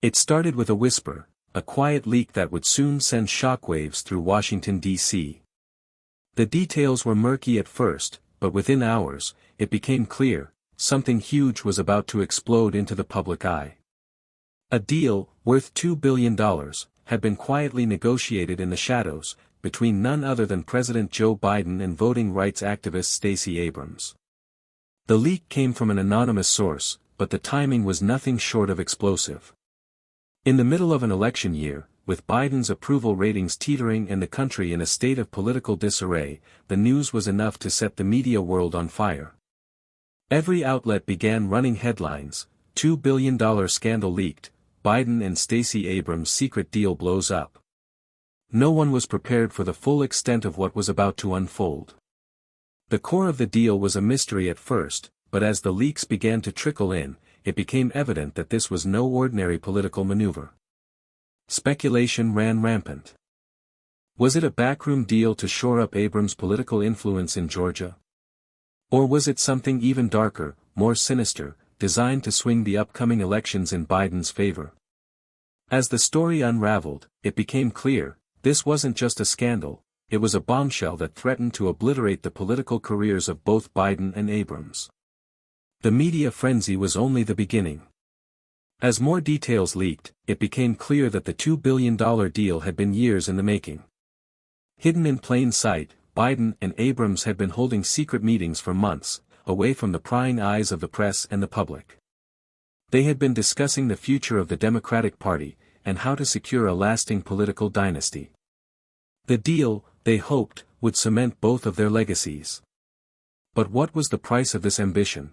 It started with a whisper, a quiet leak that would soon send shockwaves through Washington, D.C. The details were murky at first, but within hours, it became clear, something huge was about to explode into the public eye. A deal, worth $2 billion, had been quietly negotiated in the shadows, between none other than President Joe Biden and voting rights activist Stacey Abrams. The leak came from an anonymous source, but the timing was nothing short of explosive. In the middle of an election year, with Biden's approval ratings teetering and the country in a state of political disarray, the news was enough to set the media world on fire. Every outlet began running headlines: $2 billion scandal leaked, Biden and Stacey Abrams' secret deal blows up. No one was prepared for the full extent of what was about to unfold. The core of the deal was a mystery at first, but as the leaks began to trickle in, it became evident that this was no ordinary political maneuver. Speculation ran rampant. Was it a backroom deal to shore up Abrams' political influence in Georgia? Or was it something even darker, more sinister, designed to swing the upcoming elections in Biden's favor? As the story unraveled, it became clear, this wasn't just a scandal, it was a bombshell that threatened to obliterate the political careers of both Biden and Abrams. The media frenzy was only the beginning. As more details leaked, it became clear that the $2 billion deal had been years in the making. Hidden in plain sight, Biden and Abrams had been holding secret meetings for months, away from the prying eyes of the press and the public. They had been discussing the future of the Democratic Party, and how to secure a lasting political dynasty. The deal, they hoped, would cement both of their legacies. But what was the price of this ambition?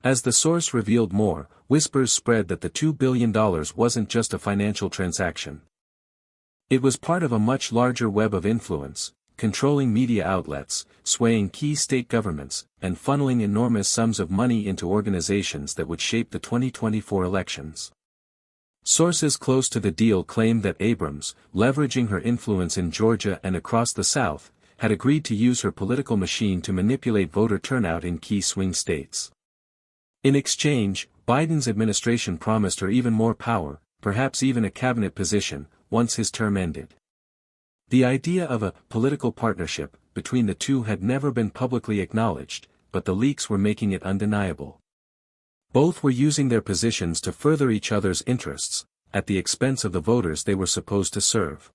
As the source revealed more, whispers spread that the $2 billion wasn't just a financial transaction. It was part of a much larger web of influence, controlling media outlets, swaying key state governments, and funneling enormous sums of money into organizations that would shape the 2024 elections. Sources close to the deal claimed that Abrams, leveraging her influence in Georgia and across the South, had agreed to use her political machine to manipulate voter turnout in key swing states. In exchange, Biden's administration promised her even more power, perhaps even a cabinet position, once his term ended. The idea of a political partnership between the two had never been publicly acknowledged, but the leaks were making it undeniable. Both were using their positions to further each other's interests, at the expense of the voters they were supposed to serve.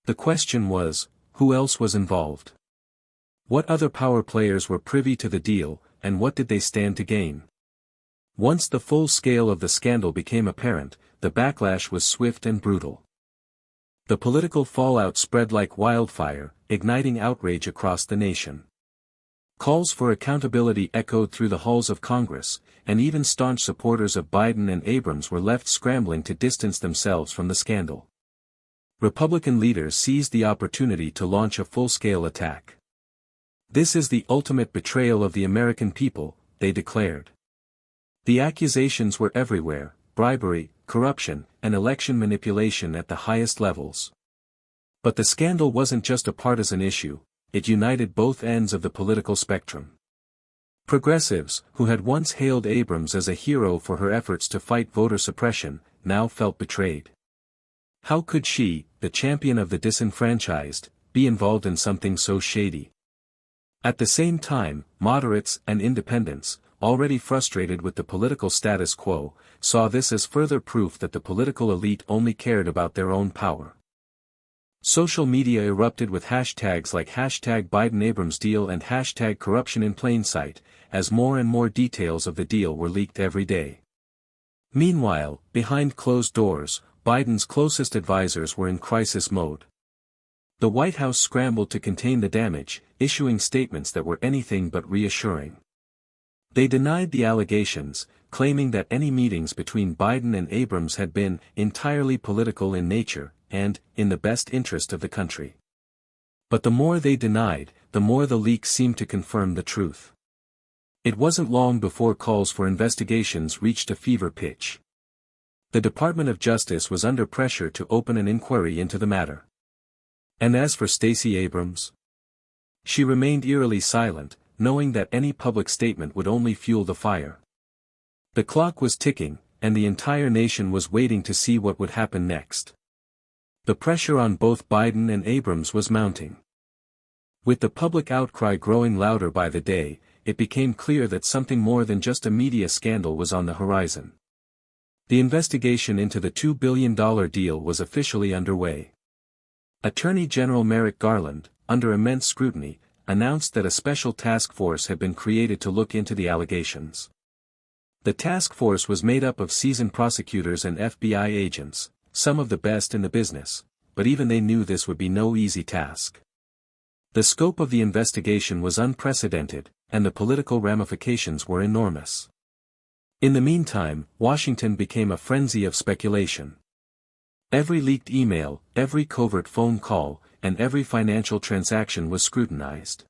The question was, who else was involved? What other power players were privy to the deal, and what did they stand to gain? Once the full scale of the scandal became apparent, the backlash was swift and brutal. The political fallout spread like wildfire, igniting outrage across the nation. Calls for accountability echoed through the halls of Congress, and even staunch supporters of Biden and Abrams were left scrambling to distance themselves from the scandal. Republican leaders seized the opportunity to launch a full-scale attack. "This is the ultimate betrayal of the American people," they declared. The accusations were everywhere: bribery, corruption, and election manipulation at the highest levels. But the scandal wasn't just a partisan issue, it united both ends of the political spectrum. Progressives, who had once hailed Abrams as a hero for her efforts to fight voter suppression, now felt betrayed. How could she, the champion of the disenfranchised, be involved in something so shady? At the same time, moderates and independents, already frustrated with the political status quo, saw this as further proof that the political elite only cared about their own power. Social media erupted with hashtags like #BidenAbramsDeal and #CorruptionInPlainSight, as more and more details of the deal were leaked every day. Meanwhile, behind closed doors, Biden's closest advisors were in crisis mode. The White House scrambled to contain the damage, issuing statements that were anything but reassuring. They denied the allegations, claiming that any meetings between Biden and Abrams had been entirely political in nature, and in the best interest of the country. But the more they denied, the more the leaks seemed to confirm the truth. It wasn't long before calls for investigations reached a fever pitch. The Department of Justice was under pressure to open an inquiry into the matter. And as for Stacey Abrams? She remained eerily silent, knowing that any public statement would only fuel the fire. The clock was ticking, and the entire nation was waiting to see what would happen next. The pressure on both Biden and Abrams was mounting. With the public outcry growing louder by the day, it became clear that something more than just a media scandal was on the horizon. The investigation into the $2 billion deal was officially underway. Attorney General Merrick Garland, under immense scrutiny, announced that a special task force had been created to look into the allegations. The task force was made up of seasoned prosecutors and FBI agents, some of the best in the business, but even they knew this would be no easy task. The scope of the investigation was unprecedented, and the political ramifications were enormous. In the meantime, Washington became a frenzy of speculation. Every leaked email, every covert phone call, and every financial transaction was scrutinized.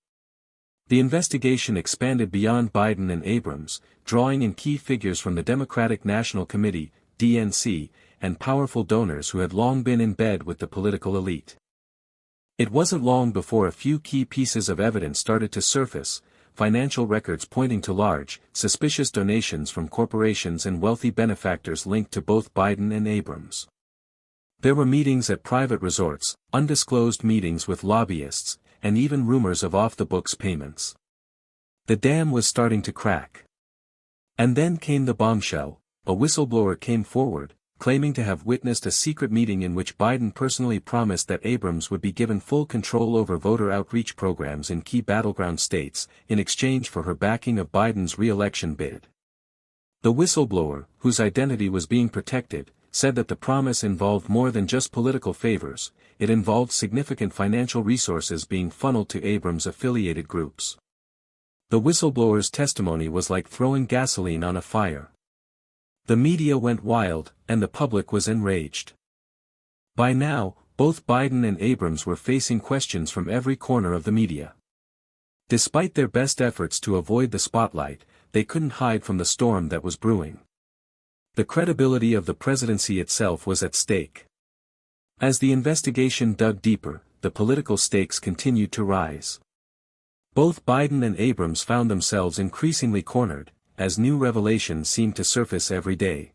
The investigation expanded beyond Biden and Abrams, drawing in key figures from the Democratic National Committee, DNC, and powerful donors who had long been in bed with the political elite. It wasn't long before a few key pieces of evidence started to surface, financial records pointing to large, suspicious donations from corporations and wealthy benefactors linked to both Biden and Abrams. There were meetings at private resorts, undisclosed meetings with lobbyists, and even rumors of off-the-books payments. The dam was starting to crack. And then came the bombshell. A whistleblower came forward, claiming to have witnessed a secret meeting in which Biden personally promised that Abrams would be given full control over voter outreach programs in key battleground states, in exchange for her backing of Biden's re-election bid. The whistleblower, whose identity was being protected, said that the promise involved more than just political favors, it involved significant financial resources being funneled to Abrams-affiliated groups. The whistleblower's testimony was like throwing gasoline on a fire. The media went wild, and the public was enraged. By now, both Biden and Abrams were facing questions from every corner of the media. Despite their best efforts to avoid the spotlight, they couldn't hide from the storm that was brewing. The credibility of the presidency itself was at stake. As the investigation dug deeper, the political stakes continued to rise. Both Biden and Abrams found themselves increasingly cornered, as new revelations seemed to surface every day.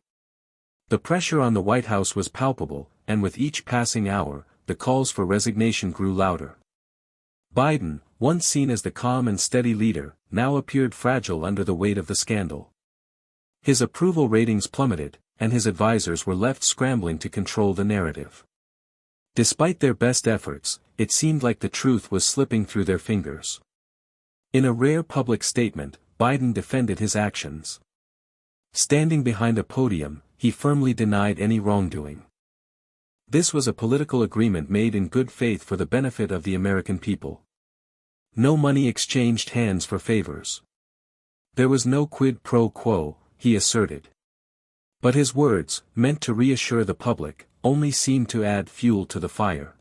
The pressure on the White House was palpable, and with each passing hour, the calls for resignation grew louder. Biden, once seen as the calm and steady leader, now appeared fragile under the weight of the scandal. His approval ratings plummeted, and his advisors were left scrambling to control the narrative. Despite their best efforts, it seemed like the truth was slipping through their fingers. In a rare public statement, Biden defended his actions. Standing behind a podium, he firmly denied any wrongdoing. This was a political agreement made in good faith for the benefit of the American people. No money exchanged hands for favors. There was no quid pro quo, he asserted. But his words, meant to reassure the public, only seemed to add fuel to the fire.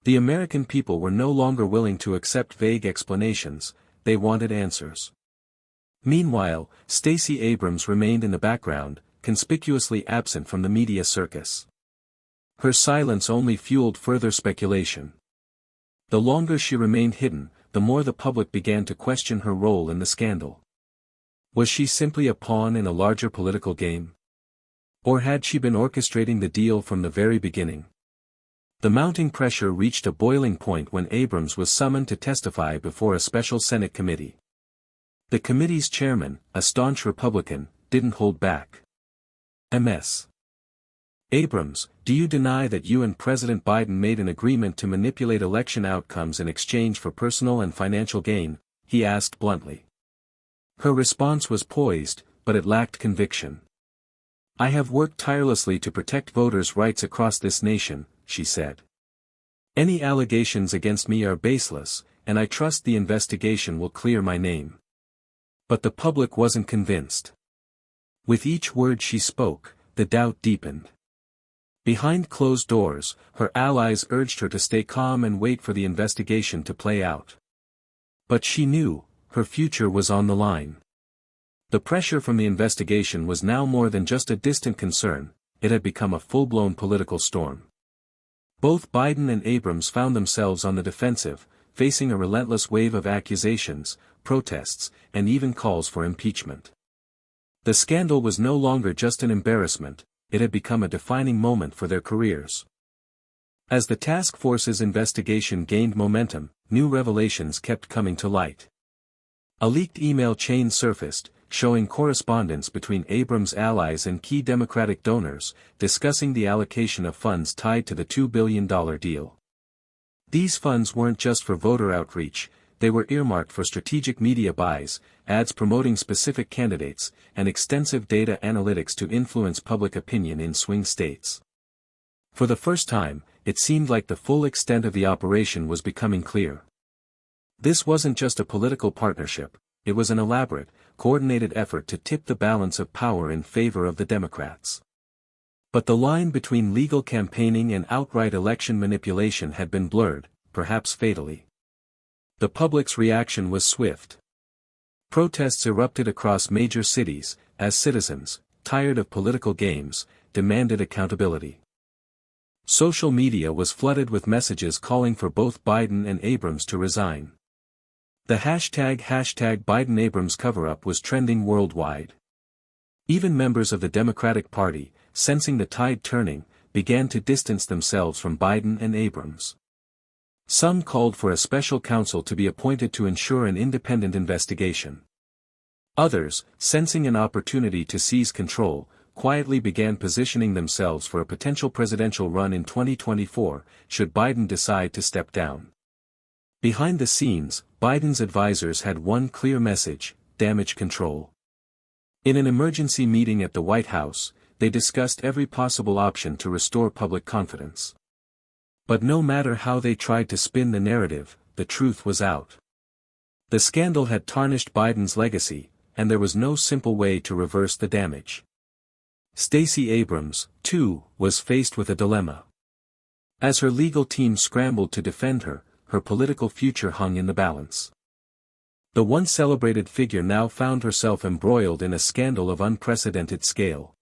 The American people were no longer willing to accept vague explanations, they wanted answers. Meanwhile, Stacey Abrams remained in the background, conspicuously absent from the media circus. Her silence only fueled further speculation. The longer she remained hidden, the more the public began to question her role in the scandal. Was she simply a pawn in a larger political game? Or had she been orchestrating the deal from the very beginning? The mounting pressure reached a boiling point when Abrams was summoned to testify before a special Senate committee. The committee's chairman, a staunch Republican, didn't hold back. Ms. Abrams, do you deny that you and President Biden made an agreement to manipulate election outcomes in exchange for personal and financial gain? He asked bluntly. Her response was poised, but it lacked conviction. I have worked tirelessly to protect voters' rights across this nation, she said. Any allegations against me are baseless, and I trust the investigation will clear my name. But the public wasn't convinced. With each word she spoke, the doubt deepened. Behind closed doors, her allies urged her to stay calm and wait for the investigation to play out. But she knew, her future was on the line. The pressure from the investigation was now more than just a distant concern, it had become a full-blown political storm. Both Biden and Abrams found themselves on the defensive, facing a relentless wave of accusations, protests, and even calls for impeachment. The scandal was no longer just an embarrassment, it had become a defining moment for their careers. As the task force's investigation gained momentum, new revelations kept coming to light. A leaked email chain surfaced, showing correspondence between Abrams' allies and key Democratic donors, discussing the allocation of funds tied to the $2 billion deal. These funds weren't just for voter outreach, they were earmarked for strategic media buys, ads promoting specific candidates, and extensive data analytics to influence public opinion in swing states. For the first time, it seemed like the full extent of the operation was becoming clear. This wasn't just a political partnership, it was an elaborate, coordinated effort to tip the balance of power in favor of the Democrats. But the line between legal campaigning and outright election manipulation had been blurred, perhaps fatally. The public's reaction was swift. Protests erupted across major cities, as citizens, tired of political games, demanded accountability. Social media was flooded with messages calling for both Biden and Abrams to resign. The hashtag Biden-Abrams cover-up was trending worldwide. Even members of the Democratic Party, sensing the tide turning, began to distance themselves from Biden and Abrams. Some called for a special counsel to be appointed to ensure an independent investigation. Others, sensing an opportunity to seize control, quietly began positioning themselves for a potential presidential run in 2024, should Biden decide to step down. Behind the scenes, Biden's advisors had one clear message: damage control. In an emergency meeting at the White House, they discussed every possible option to restore public confidence. But no matter how they tried to spin the narrative, the truth was out. The scandal had tarnished Biden's legacy, and there was no simple way to reverse the damage. Stacey Abrams, too, was faced with a dilemma. As her legal team scrambled to defend her, her political future hung in the balance. The once celebrated figure now found herself embroiled in a scandal of unprecedented scale.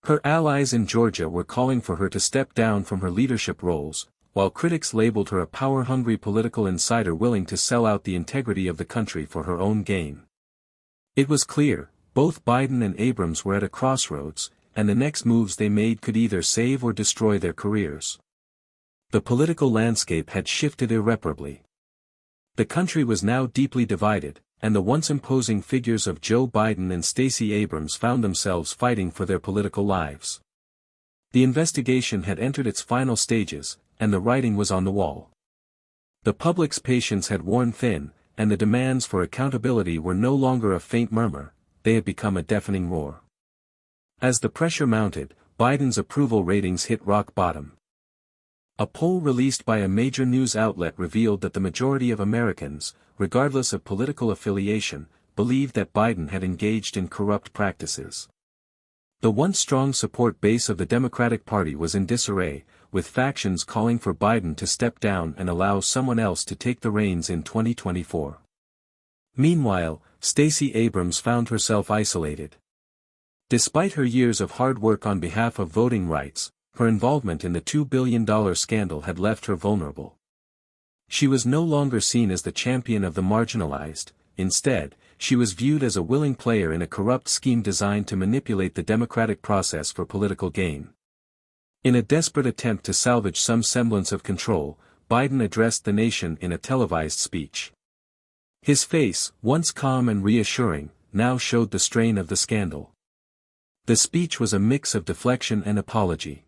Her allies in Georgia were calling for her to step down from her leadership roles, while critics labeled her a power-hungry political insider willing to sell out the integrity of the country for her own gain. It was clear, both Biden and Abrams were at a crossroads, and the next moves they made could either save or destroy their careers. The political landscape had shifted irreparably. The country was now deeply divided, and the once imposing figures of Joe Biden and Stacey Abrams found themselves fighting for their political lives. The investigation had entered its final stages, and the writing was on the wall. The public's patience had worn thin, and the demands for accountability were no longer a faint murmur, they had become a deafening roar. As the pressure mounted, Biden's approval ratings hit rock bottom. A poll released by a major news outlet revealed that the majority of Americans, regardless of political affiliation, believed that Biden had engaged in corrupt practices. The once strong support base of the Democratic Party was in disarray, with factions calling for Biden to step down and allow someone else to take the reins in 2024. Meanwhile, Stacey Abrams found herself isolated. Despite her years of hard work on behalf of voting rights, her involvement in the $2 billion scandal had left her vulnerable. She was no longer seen as the champion of the marginalized, instead, she was viewed as a willing player in a corrupt scheme designed to manipulate the democratic process for political gain. In a desperate attempt to salvage some semblance of control, Biden addressed the nation in a televised speech. His face, once calm and reassuring, now showed the strain of the scandal. The speech was a mix of deflection and apology.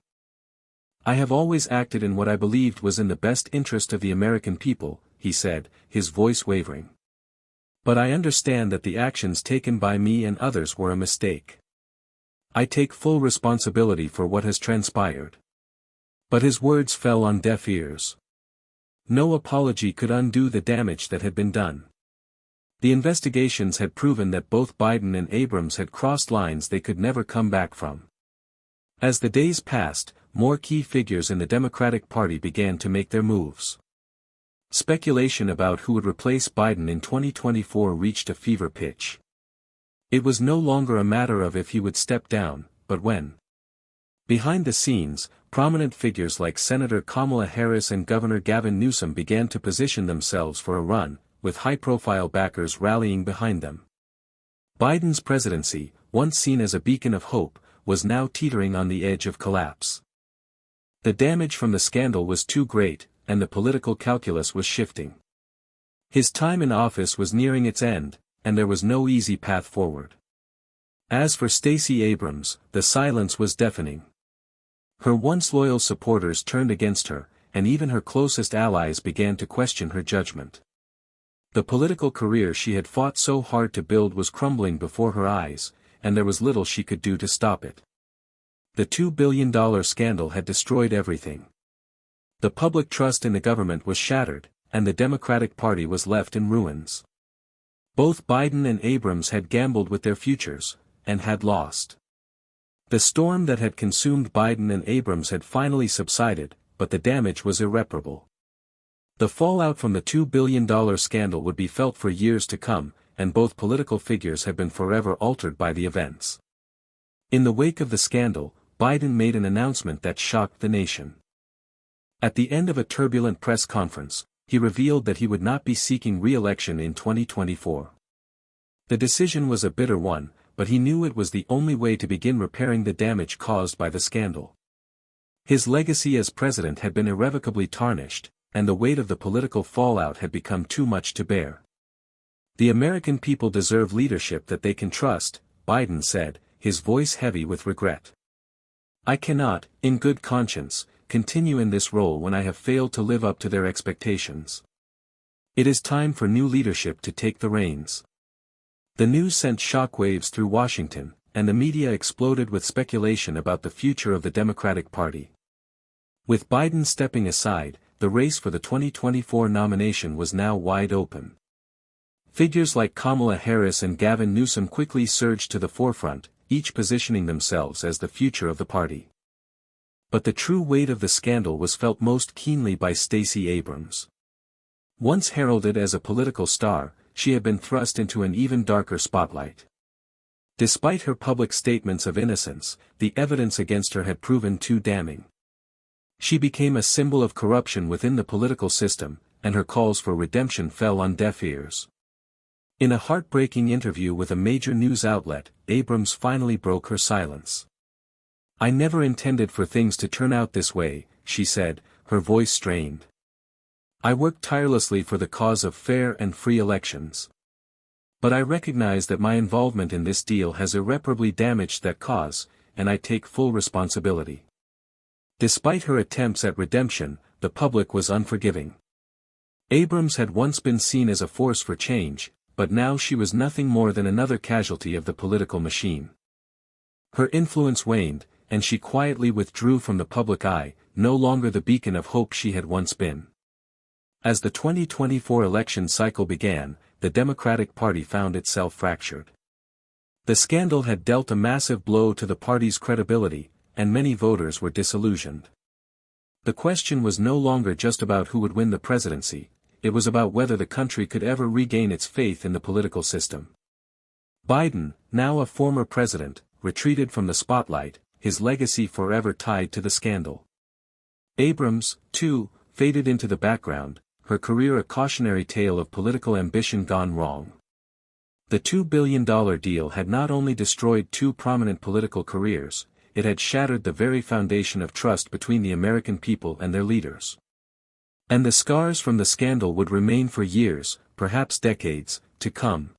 "I have always acted in what I believed was in the best interest of the American people," he said, his voice wavering. "But I understand that the actions taken by me and others were a mistake. I take full responsibility for what has transpired." But his words fell on deaf ears. No apology could undo the damage that had been done. The investigations had proven that both Biden and Abrams had crossed lines they could never come back from. As the days passed, more key figures in the Democratic Party began to make their moves. Speculation about who would replace Biden in 2024 reached a fever pitch. It was no longer a matter of if he would step down, but when. Behind the scenes, prominent figures like Senator Kamala Harris and Governor Gavin Newsom began to position themselves for a run, with high-profile backers rallying behind them. Biden's presidency, once seen as a beacon of hope, was now teetering on the edge of collapse. The damage from the scandal was too great, and the political calculus was shifting. His time in office was nearing its end, and there was no easy path forward. As for Stacey Abrams, the silence was deafening. Her once loyal supporters turned against her, and even her closest allies began to question her judgment. The political career she had fought so hard to build was crumbling before her eyes, and there was little she could do to stop it. The $2 billion scandal had destroyed everything. The public trust in the government was shattered, and the Democratic Party was left in ruins. Both Biden and Abrams had gambled with their futures, and had lost. The storm that had consumed Biden and Abrams had finally subsided, but the damage was irreparable. The fallout from the $2 billion scandal would be felt for years to come, and both political figures have been forever altered by the events. In the wake of the scandal, Biden made an announcement that shocked the nation. At the end of a turbulent press conference, he revealed that he would not be seeking re-election in 2024. The decision was a bitter one, but he knew it was the only way to begin repairing the damage caused by the scandal. His legacy as president had been irrevocably tarnished, and the weight of the political fallout had become too much to bear. The American people deserve leadership that they can trust, Biden said, his voice heavy with regret. I cannot, in good conscience, continue in this role when I have failed to live up to their expectations. It is time for new leadership to take the reins. The news sent shockwaves through Washington, and the media exploded with speculation about the future of the Democratic Party. With Biden stepping aside, the race for the 2024 nomination was now wide open. Figures like Kamala Harris and Gavin Newsom quickly surged to the forefront, each positioning themselves as the future of the party. But the true weight of the scandal was felt most keenly by Stacey Abrams. Once heralded as a political star, she had been thrust into an even darker spotlight. Despite her public statements of innocence, the evidence against her had proven too damning. She became a symbol of corruption within the political system, and her calls for redemption fell on deaf ears. In a heartbreaking interview with a major news outlet, Abrams finally broke her silence. I never intended for things to turn out this way, she said, her voice strained. I worked tirelessly for the cause of fair and free elections. But I recognize that my involvement in this deal has irreparably damaged that cause, and I take full responsibility. Despite her attempts at redemption, the public was unforgiving. Abrams had once been seen as a force for change, but now she was nothing more than another casualty of the political machine. Her influence waned, and she quietly withdrew from the public eye, no longer the beacon of hope she had once been. As the 2024 election cycle began, the Democratic Party found itself fractured. The scandal had dealt a massive blow to the party's credibility, and many voters were disillusioned. The question was no longer just about who would win the presidency, it was about whether the country could ever regain its faith in the political system. Biden, now a former president, retreated from the spotlight, his legacy forever tied to the scandal. Abrams, too, faded into the background, her career a cautionary tale of political ambition gone wrong. The $2 billion deal had not only destroyed two prominent political careers, it had shattered the very foundation of trust between the American people and their leaders. And the scars from the scandal would remain for years, perhaps decades, to come.